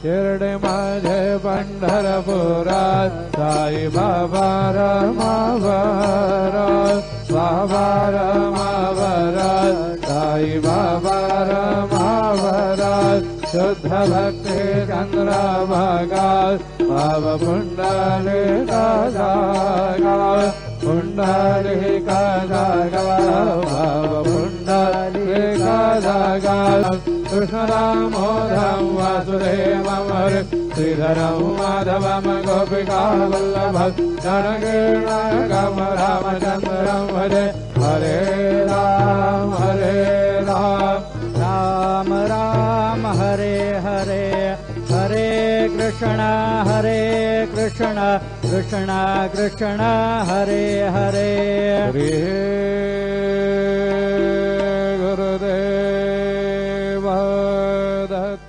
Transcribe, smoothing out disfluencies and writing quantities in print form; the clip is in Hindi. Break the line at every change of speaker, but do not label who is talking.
शिर्डी माझे पंढरपुरात साई बाबा रमावरात बाबा रमावरात साई बाबा रमावरात शुद्ध भक्ती चंद्रभागात भाव पुंडलिका जागा पुंडलिका जागा भाव पुंडलिका जागा कृष्ण दामोदरं वासुदेवं श्रीधरं माधवं गोपिका वल्लभं जनगणनायकं रामचन्द्रं भजे हरे राम राम राम हरे हरे हरे कृष्ण कृष्ण कृष्ण हरे हरे हरे गुरुदेव दत्त